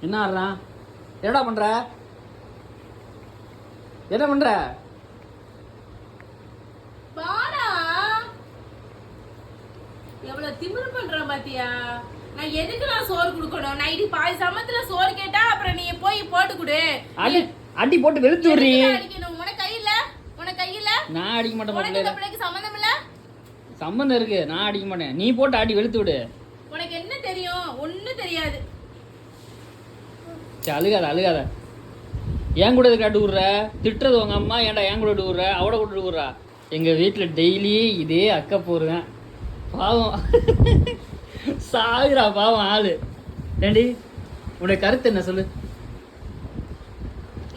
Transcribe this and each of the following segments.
என்ன ஆடுறான்? என்னடா பண்ற? என்ன பண்ற? பாடா எவ்வளவு திமிரு பண்றான் பாத்தியா? நான் எதுக்கு சோறு குடுக்கணும்? நைட்டு பாய் சமத்துல சோறு கேட்டா அப்புறம் நீ போய் போட்டு குடு. அடி போட்டு வெளுத்து விடுறீ. அடிக்கணும் உனக்கு கையில நான் அடிக்க மாட்டேன். இந்த பிள்ளைக்கு சம்பந்தம் இல்ல. சம்பந்தம் இருக்கு, நான் அடிக்க மாட்டேன். நீ போட்டு அடி வெளுத்து விடு. உனக்கு என்ன தெரியும்? ஒண்ணும் தெரியாது. சரி அழுகாத. ஏன் கூட இதுக்கு அடி விடுற? திட்டுறது உங்க அம்மா, ஏன்டா ஏன் கூட அடி விடுற? அவட கூட அடி விடுறா. எங்க வீட்டுல டெய்லி இதே அக்கா போடுவேன். பாவம் சாகுறா பாவம் ஆளு. ஏண்டி உன்னுடைய கருத்து என்ன சொல்லு?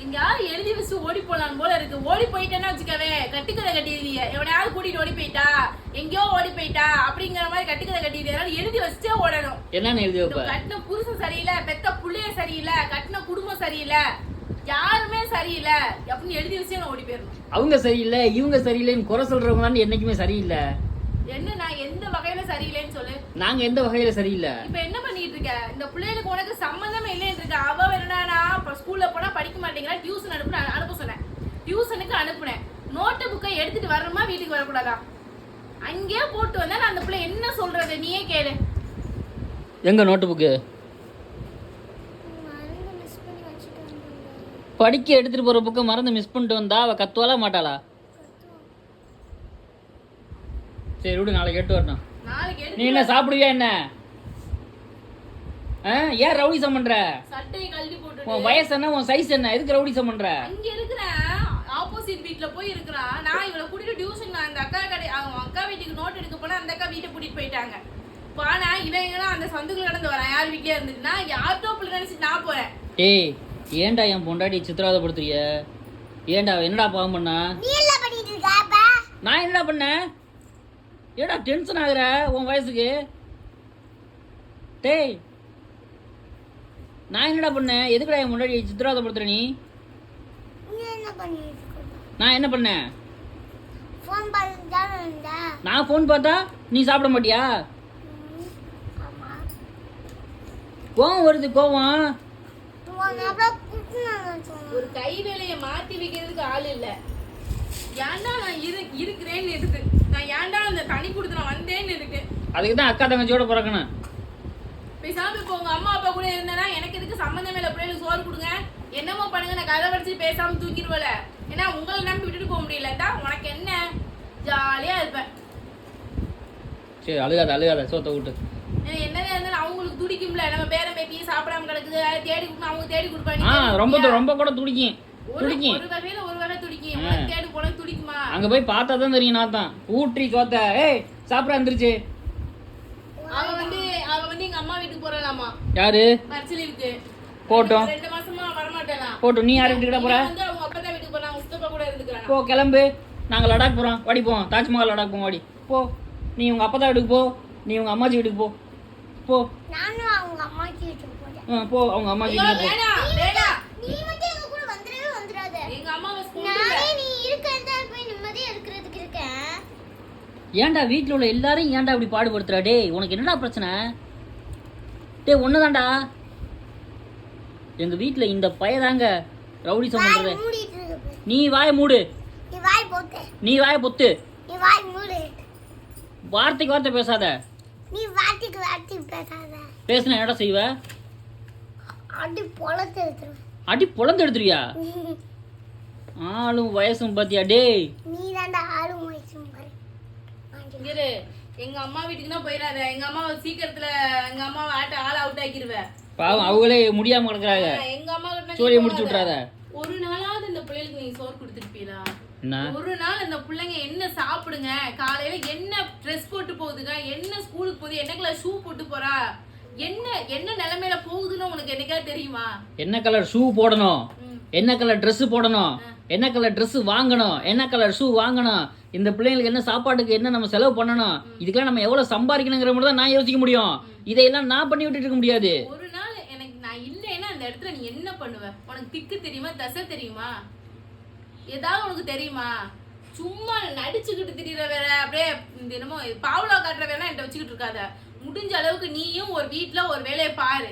எங்கயாவது எழுதி வச்சு ஓடி போலாம் போல இருக்கு. ஓடி போயிட்டேன்னா வச்சுக்கவே கட்டுக்கதை கட்டிடுவீங்க. எவனையாவது கூட்டிட்டு ஓடி போயிட்டா, எங்கேயோ ஓடி போயிட்டா அப்படிங்கிற மாதிரி கட்டுக்கதை கட்டிடுவீங்க. எழுதி வச்சே ஓடணும். என்னன்னு எழுதி வைப்ப? கட்டின புருஷன் சரியில்லை, பெத்த புள்ளைய சரியில்லை, கட்டின குடும்பம் சரியில்லை, யாருமே சரியில்லை அப்படின்னு எழுதி வச்சே நான் ஓடி போயிடணும். அவங்க சரியில்லை, இவங்க சரியில்லைன்னு குறை சொல்றவங்க தான் என்னைக்குமே சரியில்லை. என்ன நான் எந்த வகையில சரியில்லைன்னு சொல்லு. நாங்க எந்த வகையில சரியில்லை? இப்ப என்ன பண்ணிட்டு இருக்க? இந்த பிள்ளைகளுக்கு உனக்கு சம்பந்தமே இல்லைன்னு இருக்க. அவ என்னன்னா ஸ்கூல்ல போனா படிக்க மாட்டேங்கிறா, டியூஷன் அனுப்ப சொன்னேன். டியூஷனுக்கு அனுப்புனேன். நோட்டு புக்கை எடுத்துட்டு வரணுமா, வீட்டுக்கு வரக்கூடாதா? அங்கேயே போட்டு வந்தா நான் அந்த பிள்ளை என்ன சொல்றது நீயே கேளு. எங்க நோட்டு புக்கு? படிக்க எடுத்துட்டு போற புக்கை மறந்து மிஸ் பண்ணிட்டு வந்தா அவ கத்துவாளா மாட்டாளா? சரி விடு, நாளைக்கு எட்டு வரணும். நீ என்ன சாப்பிடுவியா என்ன? ஏன் ரவுடிசம் பண்ற? சட்டையை கழட்டி போட்டு. உன் வயசு என்ன, உன் சைஸ் என்ன? எதுக்கு ரவுடிசம் பண்ற? இங்க இருக்கிறேன், ஆப்போசிட் வீட்ல போய் இருக்கிறான். நான் இவளை கூட்டிட்டு டியூஷன் அந்த அக்கா கடை அவங்க அக்கா வீட்டுக்கு நோட் எடுக்க போனா அந்த அக்கா வீட்டை கூட்டிட்டு போயிட்டாங்க. பானா இவங்கெல்லாம் அந்த சந்துக்குள்ள நடந்து வரான். யார் வீட்லயே இருந்துச்சுன்னா யார்ட்டோ பிள்ளை நினைச்சிட்டு நான் போறேன். ஏய் ஏன்டா என் பொண்டாட்டி சித்திரவதைப்படுத்துறிய? ஏன்டா என்னடா பாவம் பண்ணா? நான் என்னடா பண்ணேன்? ஏடா டென்ஷன் ஆகுற உன் வயசுக்கு? டேய் நான் என்னடா பண்ணேன்? எதுக்குடா என் முன்னாடி சித்திரவதைப்படுத்துற நீ? நான் என்ன பண்ணேன்? நான் ஃபோன் பார்த்தா நீ சாப்பிட மாட்டியா? கோவம் வருது கோவம். ஒரு கை வேலையை மாத்தி வைக்கிறதுக்கு ஆள் இல்ல. ஏன்டா நான் இருக்கிறேன்னு இருக்கு. நான் ஏன்டா அந்த தனி கொடுத்து நான் வந்தேன்னு இருக்கு. அதுக்கு தான் அக்கா தங்கச்சியோட பிறக்கணும். பேசாம இப்போ உங்க அம்மா அப்பா கூட இருந்தேன்னா எனக்கு எதுக்கு சம்பந்தமே இல்லை, பிள்ளைகளுக்கு சோறு கொடுங்க என்னமோ பண்ணுங்க, நான் கதை படிச்சு பேசாம தூக்கிடுவல. ஏன்னா உங்களை நம்பி விட்டுட்டு போக முடியல. தான் உனக்கு என்ன, ஜாலியா இருப்பேன். சரி அழுகாத சோத்த விட்டு. என்னதான் இருந்தாலும் அவங்களுக்கு துடிக்கும்ல. நம்ம பேரம் பேத்தியே சாப்பிடாம கிடக்குது, தேடி அவங்க தேடி கொடுப்பாங்க. ரொம்ப கூட துடிக்கும். ஒரு வகையில ஒரு வகை துடிக்கும். தேடி போன துடிக்குமா? அங்க போய் பார்த்தா தான் தெரியும். நான் தான் ஊற்றி சோத்த ஏய் சாப்பிட வந்துருச்சு. அவ வந்து எங்க அம்மா வீட்டுக்கு போறலாமா? யாரு? மர்ச்சிலி இருக்கு. போட்டோம் 2 மாசமா வர மாட்டேலாம். போட்டோம். நீ யார் வீட்டுக்கு போற? வந்து அவங்க அப்பா தான் வீட்டுக்கு போறாங்க. முஸ்தபா கூட இருந்துக்கறாங்க. போ கிளம்பு. நாங்க லடாக் போறோம். வாடி போவோம். தாஜ்மஹால் லடாக் போவோம். வாடி போ. நீ உங்க அப்பா தான் வீட்டுக்கு போ. நீ உங்க அம்மாச்சி வீட்டுக்கு போ. போ. நானும் அவங்க அம்மாச்சி வீட்டுக்கு போறேன். போ அவங்க அம்மாச்சி வீட்டுக்கு போ. வேணாம். நீ மட்டும் எங்க கூட வந்துராத. எங்க அம்மாவை ஸ்கூல்ல நானே நீ இருக்கறதா போய் நிம்மதியா இருக்கிறதுக்கு இருக்கேன். ஏன்டா வீட்ல உள்ள எல்லாரும் ஏன்டா இப்படி பாடுபடுத்துற? டேய் உனக்கு என்னடா பிரச்சனை? டேய் ஒண்ணுதான்டா. எங்க வீட்ல இந்த பையதாங்க ரவுடிசம் பண்றது. நீ வாய மூடு. நீ வாய் போட்டு. நீ வாய பொத்து. நீ வாய் மூடு. வார்த்தைக்கு வார்த்தை பேசாத. நீ வார்த்தைக்கு வார்த்தை பேசாத. பேசுனா என்னடா செய்வ? அடி பொளந்து எடுத்துரு. அடி பொளந்து எடுத்துறியா? ஆளும் வயசும் பாத்தியா? டேய் நீ தான்டா ஆளும் வயசும் பாரு. இரு, எங்க அம்மா வீட்டுக்கு தான் போயிடாத. எங்க அம்மா சீக்கிரத்துல எங்க அம்மா ஆள் அவுட் ஆக்கிடுவ. பாவம் அவங்களே முடியாம கிடக்குறாங்க. எங்க அம்மா கிட்ட சோரியை முடிச்சு விட்டுறாத. ஒரு நாளாவது இந்த பிள்ளைகளுக்கு நீங்க சோறு கொடுத்துருப்பீங்களா? என்ன ஒரு நாள் இந்த பிள்ளைங்க என்ன சாப்பிடுங்க, காலையில என்ன ட்ரெஸ் போட்டு போகுதுங்க, என்ன ஸ்கூலுக்கு போகுது, என்ன கலர் ஷூ போட்டு போறா, என்ன நிலைமையில போகுதுன்னு உனக்கு என்னைக்காவது தெரியுமா? என்ன கலர் ஷூ போடணும், என்ன கலர் ட்ரெஸ் போடணும், என்ன கலர் ட்ரெஸ் வாங்கணும், என்ன கலர் ஷூ வாங்கணும், இந்த பிள்ளைங்களுக்கு என்ன சாப்பாட்டுக்கு என்ன நம்ம செலவு பண்ணணும், இதுக்கெல்லாம் நம்ம எவ்வளவு சம்பாதிக்கணுங்கிற மட்டும் தான் நான் யோசிக்க முடியும். இதையெல்லாம் நான் பண்ணி விட்டுட்டு இருக்க முடியாது. ஒரு நாள் எனக்கு நான் இல்லைன்னா அந்த இடத்துல நீ என்ன பண்ணுவ? உனக்கு திக்கு தெரியுமா, தசை தெரியுமா, ஏதாவது உனக்கு தெரியுமா? சும்மா நடிச்சுக்கிட்டு திடீர வேற அப்படியே என்னமோ பாவலா காட்டுற வேலை என்கிட்ட வச்சுக்கிட்டு இருக்காத. முடிஞ்ச அளவுக்கு நீயும் ஒரு வீட்டுல ஒரு வேலையை பாரு.